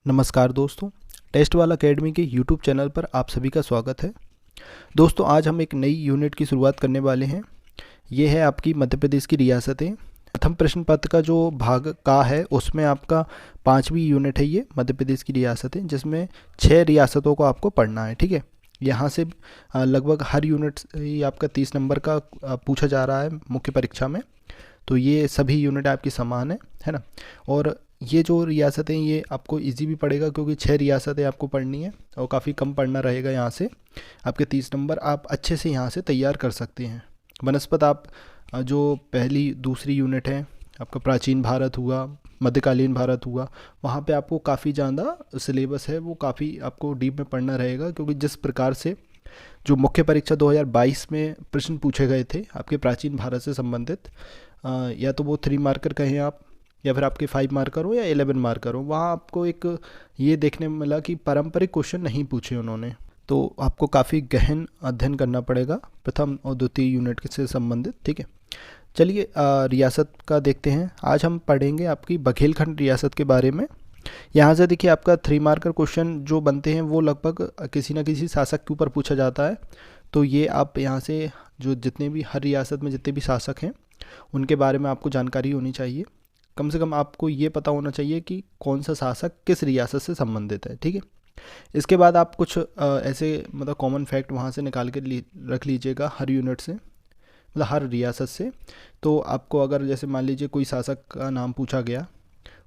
नमस्कार दोस्तों, टेस्ट वाला अकेडमी के यूट्यूब चैनल पर आप सभी का स्वागत है। दोस्तों, आज हम एक नई यूनिट की शुरुआत करने वाले हैं। ये है आपकी मध्य प्रदेश की रियासतें। प्रथम प्रश्न पत्र का जो भाग का है उसमें आपका 5वीं यूनिट है ये मध्य प्रदेश की रियासतें, जिसमें 6 रियासतों को आपको पढ़ना है। ठीक है, यहाँ से लगभग हर यूनिट ये आपका 30 नंबर का पूछा जा रहा है मुख्य परीक्षा में। तो ये सभी यूनिट आपकी समान है ना। और ये जो रियासतें ये आपको इजी भी पड़ेगा क्योंकि 6 रियासतें आपको पढ़नी है और काफ़ी कम पढ़ना रहेगा। यहाँ से आपके 30 नंबर आप अच्छे से यहाँ से तैयार कर सकते हैं। बनस्पत आप जो पहली दूसरी यूनिट है आपका प्राचीन भारत हुआ, मध्यकालीन भारत हुआ, वहाँ पे आपको काफ़ी ज़्यादा सिलेबस है, वो काफ़ी आपको डीप में पढ़ना रहेगा क्योंकि जिस प्रकार से जो मुख्य परीक्षा 2022 में प्रश्न पूछे गए थे आपके प्राचीन भारत से संबंधित, या तो वो 3 मार्कर कहें आप या फिर आपके 5 मार्कर हो या 11 मार्कर हो, वहाँ आपको एक ये देखने में मिला कि पारंपरिक क्वेश्चन नहीं पूछे उन्होंने। तो आपको काफ़ी गहन अध्ययन करना पड़ेगा प्रथम और द्वितीय यूनिट से संबंधित। ठीक है, चलिए रियासत का देखते हैं। आज हम पढ़ेंगे आपकी बघेलखंड रियासत के बारे में। यहाँ से देखिए आपका 3 मार्कर क्वेश्चन जो बनते हैं वो लगभग किसी न किसी शासक के ऊपर पूछा जाता है। तो ये आप यहाँ से जो जितने भी हर रियासत में जितने भी शासक हैं उनके बारे में आपको जानकारी होनी चाहिए। कम से कम आपको ये पता होना चाहिए कि कौन सा शासक किस रियासत से संबंधित है। ठीक है, इसके बाद आप कुछ ऐसे मतलब कॉमन फैक्ट वहाँ से निकाल के रख लीजिएगा हर यूनिट से, मतलब हर रियासत से। तो आपको अगर जैसे मान लीजिए कोई शासक का नाम पूछा गया,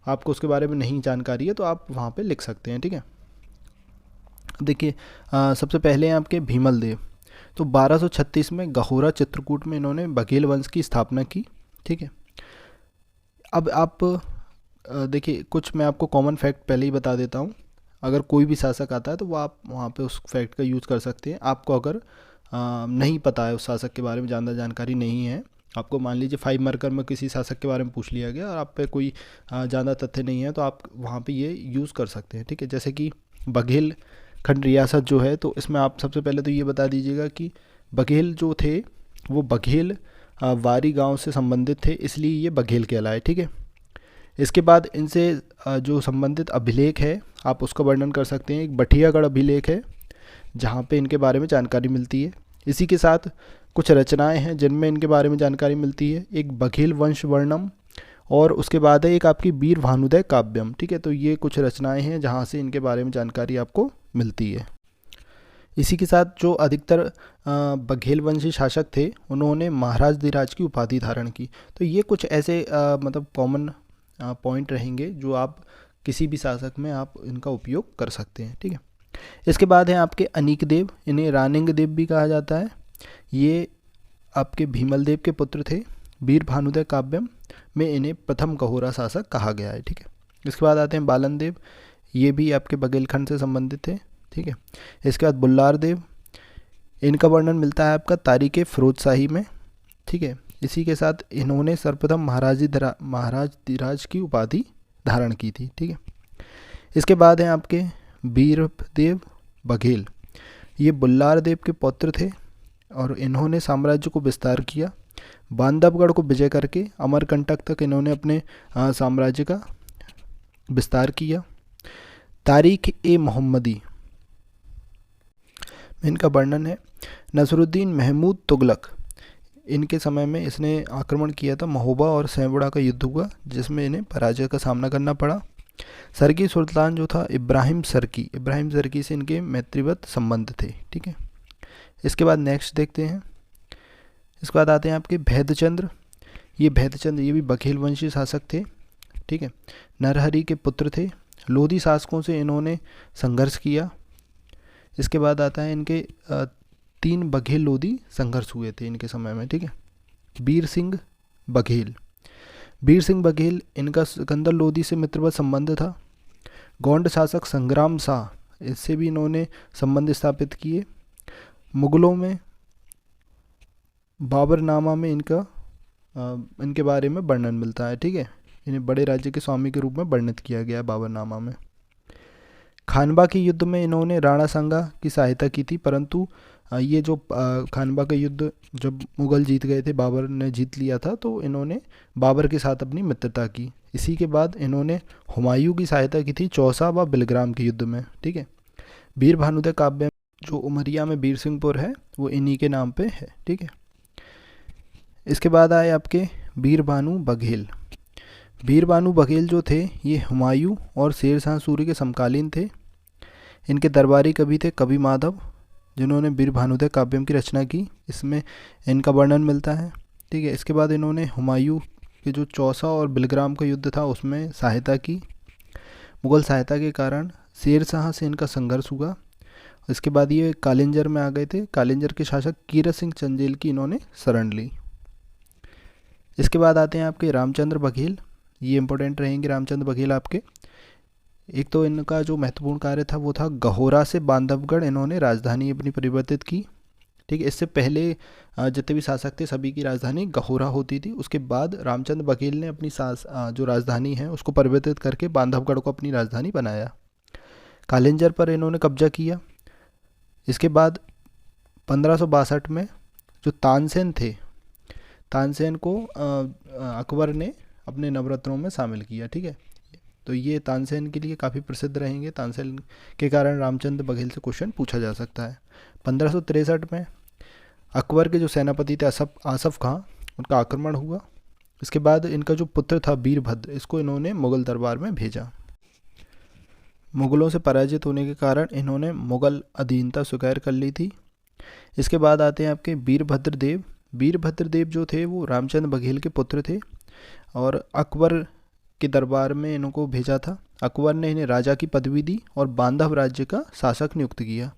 आपको उसके बारे में नहीं जानकारी है तो आप वहाँ पे लिख सकते हैं। ठीक है, देखिए सबसे पहले हैं आपके भीमल देव। तो 1236 में गहोरा चित्रकूट में इन्होंने बघेल वंश की स्थापना की। ठीक है, अब आप देखिए कुछ मैं आपको कॉमन फैक्ट पहले ही बता देता हूँ। अगर कोई भी शासक आता है तो वो आप वहाँ पे उस फैक्ट का यूज़ कर सकते हैं। आपको अगर नहीं पता है उस शासक के बारे में, ज़्यादा जानकारी नहीं है, आपको मान लीजिए 5 मार्कर में किसी शासक के बारे में पूछ लिया गया और आप पे कोई ज़्यादा तथ्य नहीं है तो आप वहाँ पे ये यूज़ कर सकते हैं। ठीक है, जैसे कि बघेल खंड रियासत जो है, तो इसमें आप सबसे पहले तो ये बता दीजिएगा कि बघेल जो थे वो बघेल वारी गांव से संबंधित थे, इसलिए ये बघेल कहलाए। ठीक है, इसके बाद इनसे जो संबंधित अभिलेख है आप उसका वर्णन कर सकते हैं। एक बठियागढ़ अभिलेख है जहाँ पे इनके बारे में जानकारी मिलती है। इसी के साथ कुछ रचनाएं हैं जिनमें इनके बारे में जानकारी मिलती है। एक बघेल वंश वर्णम और उसके बाद है एक आपकी वीर भानुदय काव्यम। ठीक है, तो ये कुछ रचनाएं हैं जहाँ से इनके बारे में जानकारी आपको मिलती है। इसी के साथ जो अधिकतर बघेल वंशी शासक थे उन्होंने महाराज धीराज की उपाधि धारण की। तो ये कुछ ऐसे मतलब कॉमन पॉइंट रहेंगे जो आप किसी भी शासक में आप इनका उपयोग कर सकते हैं। ठीक है, इसके बाद हैं आपके अनीक देव, इन्हें रानिंग देव भी कहा जाता है। ये आपके भीमल देव के पुत्र थे। वीर भानुदय काव्यम में इन्हें प्रथम गहोरा शासक कहा गया है। ठीक है, इसके बाद आते हैं बालन देव, ये भी आपके बघेलखंड से संबंधित थे। ठीक है, इसके बाद बुल्लार देव, इनका वर्णन मिलता है आपका तारीख़ फिरोजशाही में। ठीक है, इसी के साथ इन्होंने सर्वप्रथम महाराज धीराज की उपाधि धारण की थी। ठीक है, इसके बाद हैं आपके वीरदेव बघेल, ये बुल्लार देव के पौत्र थे और इन्होंने साम्राज्य को विस्तार किया। बांधवगढ़ को विजय करके अमरकंटक तक इन्होंने अपने साम्राज्य का विस्तार किया। तारीख़ ए मोहम्मदी इनका वर्णन है। नसरुद्दीन महमूद तुगलक, इनके समय में इसने आक्रमण किया था, महोबा और सैवड़ा का युद्ध हुआ जिसमें इन्हें पराजय का सामना करना पड़ा। सरकी सुल्तान जो था इब्राहिम सरकी से इनके मैत्रीवत संबंध थे। ठीक है, इसके बाद नेक्स्ट देखते हैं। इसके बाद आते हैं आपके भैदचंद्र, ये भी बघेल वंशी शासक थे। ठीक है, नरहरि के पुत्र थे। लोधी शासकों से इन्होंने संघर्ष किया। इसके बाद आता है इनके 3 बघेल लोधी संघर्ष हुए थे इनके समय में। ठीक है, वीर सिंह बघेल इनका सिकंदर लोधी से मित्रवत संबंध था। गोंड शासक संग्राम शाह, इससे भी इन्होंने संबंध स्थापित किए। मुगलों में बाबरनामा में इनके बारे में वर्णन मिलता है। ठीक है, इन्हें बड़े राज्य के स्वामी के रूप में वर्णित किया गया है बाबरनामा में। खानबा के युद्ध में इन्होंने राणा सांगा की सहायता की थी, परंतु ये जो खानबा का युद्ध जब मुग़ल जीत गए थे, बाबर ने जीत लिया था, तो इन्होंने बाबर के साथ अपनी मित्रता की। इसी के बाद इन्होंने हुमायूं की सहायता की थी चौसा व बिलग्राम के युद्ध में। ठीक है, वीर भानुदय काव्य जो उमरिया में बीर सिंहपुर है वो इन्हीं के नाम पे है। ठीक है, इसके बाद आए आपके वीर भानु बघेल। वीर भानु बघेल जो थे ये हुमायूं और शेर शाह सूरी के समकालीन थे। इनके दरबारी कवि थे कवि माधव, जिन्होंने वीर भानुदय काव्यम की रचना की, इसमें इनका वर्णन मिलता है। ठीक है, इसके बाद इन्होंने हुमायूं के जो चौसा और बिलग्राम का युद्ध था उसमें सहायता की। मुग़ल सहायता के कारण शेर शाह से इनका संघर्ष हुआ। इसके बाद ये कालिंजर में आ गए थे। कालिंजर के शासक कीरत सिंह चंदेल की इन्होंने शरण ली। इसके बाद आते हैं आपके रामचंद्र बघेल। ये इंपॉर्टेंट रहेंगे रामचंद्र बघेल आपके। एक तो इनका जो महत्वपूर्ण कार्य था वो था गहोरा से बांधवगढ़ इन्होंने राजधानी अपनी परिवर्तित की। ठीक है, इससे पहले जितने भी शासक थे सभी की राजधानी गहोरा होती थी। उसके बाद रामचंद्र बघेल ने अपनी जो राजधानी है उसको परिवर्तित करके बांधवगढ़ को अपनी राजधानी बनाया। कालिंजर पर इन्होंने कब्जा किया। इसके बाद 1562 में जो तानसेन थे, तानसेन को अकबर ने अपने नवरत्नों में शामिल किया। ठीक है, तो ये तानसेन के लिए काफ़ी प्रसिद्ध रहेंगे। तानसेन के कारण रामचंद्र बघेल से क्वेश्चन पूछा जा सकता है। 1563 में अकबर के जो सेनापति थे आसफ खां, उनका आक्रमण हुआ। इसके बाद इनका जो पुत्र था वीरभद्र, इसको इन्होंने मुग़ल दरबार में भेजा। मुग़लों से पराजित होने के कारण इन्होंने मुग़ल अधीनता स्वीकार कर ली थी। इसके बाद आते हैं आपके वीरभद्र देव। वीरभद्र देव जो थे वो रामचंद्र बघेल के पुत्र थे और अकबर के दरबार में इनको भेजा था। अकबर ने इन्हें राजा की पदवी दी और बांधव राज्य का शासक नियुक्त किया।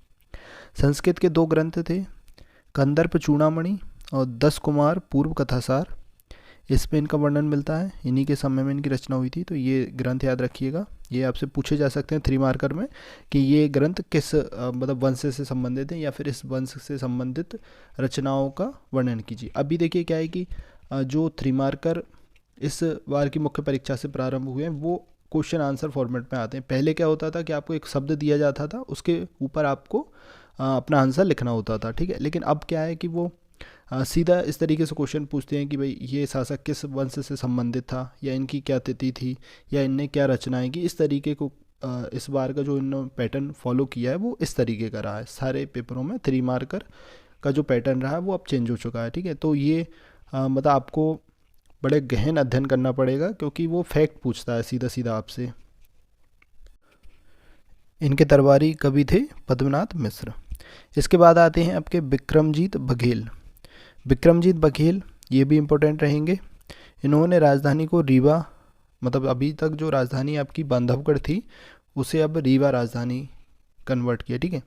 संस्कृत के 2 ग्रंथ थे, कंदर्प चूड़ामणि और 10 कुमार पूर्व कथासार। इसमें इनका वर्णन मिलता है। इन्हीं के समय में इनकी रचना हुई थी, तो ये ग्रंथ याद रखिएगा। ये आपसे पूछे जा सकते हैं 3 मार्कर में कि ये ग्रंथ किस मतलब वंश से संबंधित हैं या फिर इस वंश से संबंधित रचनाओं का वर्णन कीजिए। अभी देखिए क्या है कि जो 3 मार्कर इस बार की मुख्य परीक्षा से प्रारंभ हुए हैं वो क्वेश्चन आंसर फॉर्मेट में आते हैं। पहले क्या होता था कि आपको एक शब्द दिया जाता था, उसके ऊपर आपको अपना आंसर लिखना होता था। ठीक है, लेकिन अब क्या है कि वो सीधा इस तरीके से क्वेश्चन पूछते हैं कि भाई ये शासक किस वंश से संबंधित था या इनकी क्या तिथि थी या इनने क्या रचनाएं की। इस तरीके को इस बार का जो इन्होंने पैटर्न फॉलो किया है वो इस तरीके का रहा है। सारे पेपरों में 3 मार्कर का जो पैटर्न रहा है वो अब चेंज हो चुका है। ठीक है, तो ये मतलब आपको बड़े गहन अध्ययन करना पड़ेगा क्योंकि वो फैक्ट पूछता है सीधा सीधा आपसे। इनके दरबारी कवि थे पद्मनाथ मिश्र। इसके बाद आते हैं आपके विक्रमजीत बघेल। विक्रमजीत बघेल ये भी इम्पोर्टेंट रहेंगे। इन्होंने राजधानी को रीवा, मतलब अभी तक जो राजधानी आपकी बांधवगढ़ थी उसे अब रीवा राजधानी कन्वर्ट किया। ठीक है,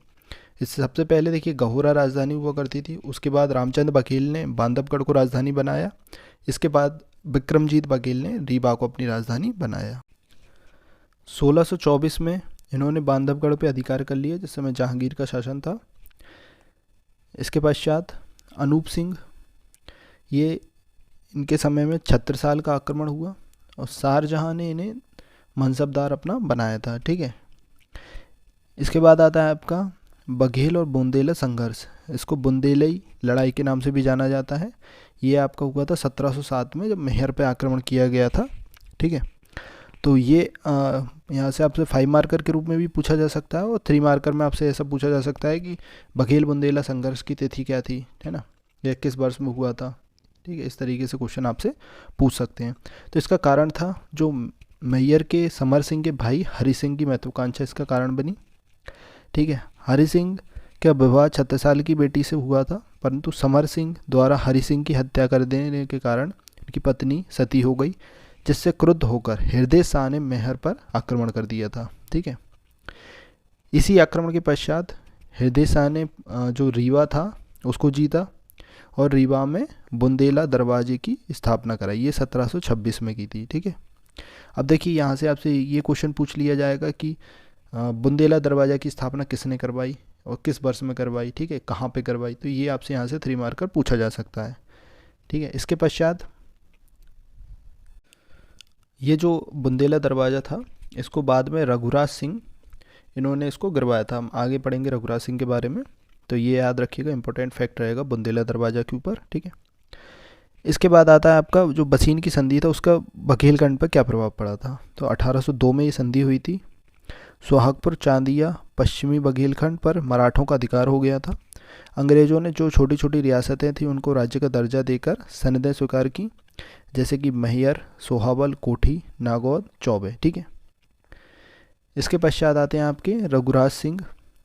इससे सबसे पहले देखिए गहोरा राजधानी हुआ करती थी। उसके बाद रामचंद्र बघेल ने बांधवगढ़ को राजधानी बनाया। इसके बाद विक्रमजीत बघेल ने रीवा को अपनी राजधानी बनाया। 1624 में इन्होंने बांधवगढ़ पे अधिकार कर लिया, जिस समय जहांगीर का शासन था। इसके पश्चात अनूप सिंह, ये इनके समय में छत्रसाल का आक्रमण हुआ और शाहजहां ने इन्हें मनसबदार अपना बनाया था। ठीक है, इसके बाद आता है आपका बघेल और बुंदेला संघर्ष। इसको बुंदेलई लड़ाई के नाम से भी जाना जाता है। ये आपका हुआ था 1707 में जब मेहर पे आक्रमण किया गया था। ठीक है, तो ये यहाँ से आपसे 5 मार्कर के रूप में भी पूछा जा सकता है और 3 मार्कर में आपसे ऐसा पूछा जा सकता है कि बघेल बुंदेला संघर्ष की तिथि क्या थी, है ना, यह किस वर्ष में हुआ था। ठीक है, इस तरीके से क्वेश्चन आपसे पूछ सकते हैं। तो इसका कारण था जो मैयर के समर सिंह के भाई हरि सिंह की महत्वाकांक्षा इसका कारण बनी। ठीक है, हरि सिंह का विवाह छत्रसाल की बेटी से हुआ था, परंतु समर सिंह द्वारा हरि सिंह की हत्या कर देने के कारण उनकी पत्नी सती हो गई, जिससे क्रुद्ध होकर हृदय शाह ने मेहर पर आक्रमण कर दिया था। ठीक है, इसी आक्रमण के पश्चात हृदय शाह ने जो रीवा था उसको जीता और रीवा में बुंदेला दरवाजे की स्थापना कराई। ये 1726 में की थी। ठीक है, अब देखिए यहाँ से आपसे ये क्वेश्चन पूछ लिया जाएगा कि बुंदेला दरवाज़ा की स्थापना किसने करवाई और किस वर्ष में करवाई। ठीक है, कहाँ पे करवाई, तो ये आपसे यहाँ से 3 मार्कर पूछा जा सकता है। ठीक है, इसके पश्चात ये जो बुंदेला दरवाज़ा था इसको बाद में रघुराज सिंह इन्होंने इसको गिरवाया था। हम आगे पढ़ेंगे रघुराज सिंह के बारे में, तो ये याद रखिएगा, इंपॉर्टेंट फैक्ट रहेगा बुंदेला दरवाज़ा के ऊपर, ठीक है। इसके बाद आता है आपका जो बसीन की संधि था उसका बघेलखंड पर क्या प्रभाव पड़ा था। तो 1802 में ये संधि हुई थी। सोहागपुर, चांदिया, पश्चिमी बघेलखंड पर मराठों का अधिकार हो गया था। अंग्रेज़ों ने जो छोटी छोटी रियासतें थीं उनको राज्य का दर्जा देकर सनदें स्वीकार की, जैसे कि मैहर, सोहाबल, कोठी, नागौद, चौबे, ठीक है। इसके पश्चात आते हैं आपके रघुराज सिंह।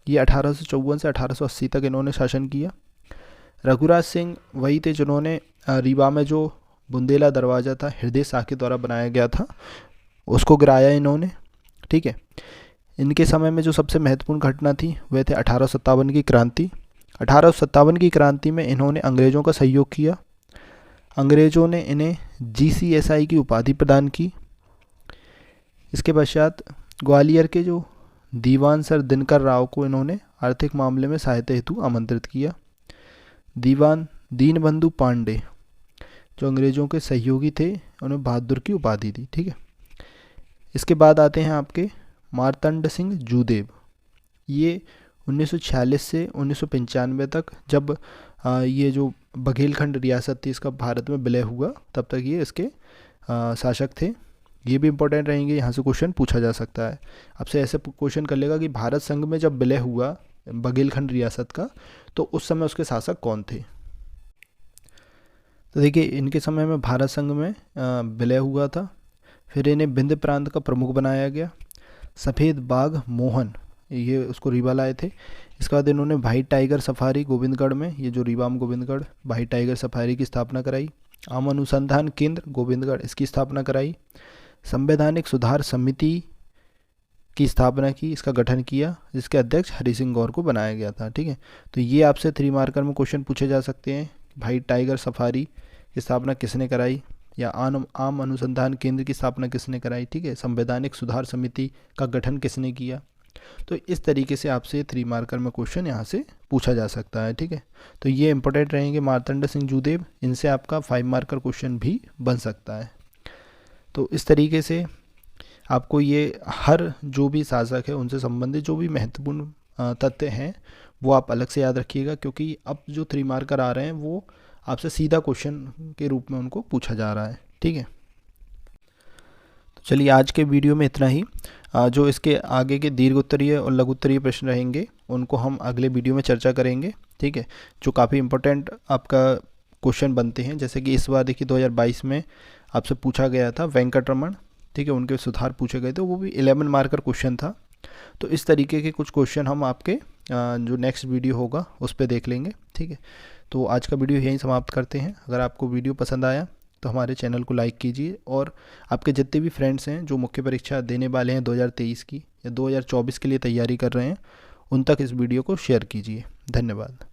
ये 1854 से 1880 तक इन्होंने शासन किया। रघुराज सिंह वही थे जिन्होंने रीवा में जो बुंदेला दरवाज़ा था, हृदय शाह के द्वारा बनाया गया था, उसको गिराया इन्होंने, ठीक है। इनके समय में जो सबसे महत्वपूर्ण घटना थी वह थे 1857 की क्रांति। 1857 की क्रांति में इन्होंने अंग्रेज़ों का सहयोग किया। अंग्रेज़ों ने इन्हें GCSI की उपाधि प्रदान की। इसके पश्चात ग्वालियर के जो दीवान सर दिनकर राव को इन्होंने आर्थिक मामले में सहायता हेतु आमंत्रित किया। दीवान दीनबंधु पांडे जो अंग्रेज़ों के सहयोगी थे, उन्हें बहादुर की उपाधि दी, ठीक है। इसके बाद आते हैं आपके मार्तंड सिंह जूदेव। ये 1946 से 1995 तक, जब ये जो बघेलखंड रियासत थी इसका भारत में विलय हुआ, तब तक ये इसके शासक थे। ये भी इंपॉर्टेंट रहेंगे, यहाँ से क्वेश्चन पूछा जा सकता है। आपसे ऐसे क्वेश्चन कर लेगा कि भारत संघ में जब विलय हुआ बघेलखंड रियासत का, तो उस समय उसके शासक कौन थे। तो देखिए, इनके समय में भारत संघ में विलय हुआ था। फिर इन्हें विंध्य प्रांत का प्रमुख बनाया गया। सफ़ेद बाघ मोहन, ये उसको रीवा लाए थे। इसके बाद इन्होंने भाई टाइगर सफारी गोविंदगढ़ में, ये जो रीवा में गोविंदगढ़ भाई टाइगर सफारी की स्थापना कराई। आम अनुसंधान केंद्र गोविंदगढ़, इसकी स्थापना कराई। संवैधानिक सुधार समिति की स्थापना की, इसका गठन किया, जिसके अध्यक्ष हरि सिंह गौर को बनाया गया था, ठीक है। तो ये आपसे 3 मार्कर में क्वेश्चन पूछे जा सकते हैं। भाई टाइगर सफारी की स्थापना किसने कराई, या आम अनुसंधान केंद्र की स्थापना किसने कराई, ठीक है। संवैधानिक सुधार समिति का गठन किसने किया। तो इस तरीके से आपसे 3 मार्कर में क्वेश्चन यहाँ से पूछा जा सकता है, ठीक है। तो ये इंपॉर्टेंट रहेंगे मार्तंड सिंह जूदेव, इनसे आपका 5 मार्कर क्वेश्चन भी बन सकता है। तो इस तरीके से आपको ये हर जो भी शासक है उनसे संबंधित जो भी महत्वपूर्ण तथ्य हैं वो आप अलग से याद रखिएगा, क्योंकि अब जो 3 मार्कर आ रहे हैं वो आपसे सीधा क्वेश्चन के रूप में उनको पूछा जा रहा है, ठीक है। तो चलिए, आज के वीडियो में इतना ही। जो इसके आगे के दीर्घ उत्तरीय और लघु उत्तरीय प्रश्न रहेंगे उनको हम अगले वीडियो में चर्चा करेंगे, ठीक है। जो काफ़ी इंपॉर्टेंट आपका क्वेश्चन बनते हैं, जैसे कि इस बार देखिए 2022 में आपसे पूछा गया था वेंकटरमण, ठीक है, उनके सुधार पूछे गए थे, वो भी 11 मार्कर क्वेश्चन था। तो इस तरीके के कुछ क्वेश्चन हम आपके जो नेक्स्ट वीडियो होगा उस पर देख लेंगे, ठीक है। तो आज का वीडियो यहीं समाप्त करते हैं। अगर आपको वीडियो पसंद आया तो हमारे चैनल को लाइक कीजिए, और आपके जितने भी फ्रेंड्स हैं जो मुख्य परीक्षा देने वाले हैं 2023 की या 2024 के लिए तैयारी कर रहे हैं, उन तक इस वीडियो को शेयर कीजिए। धन्यवाद।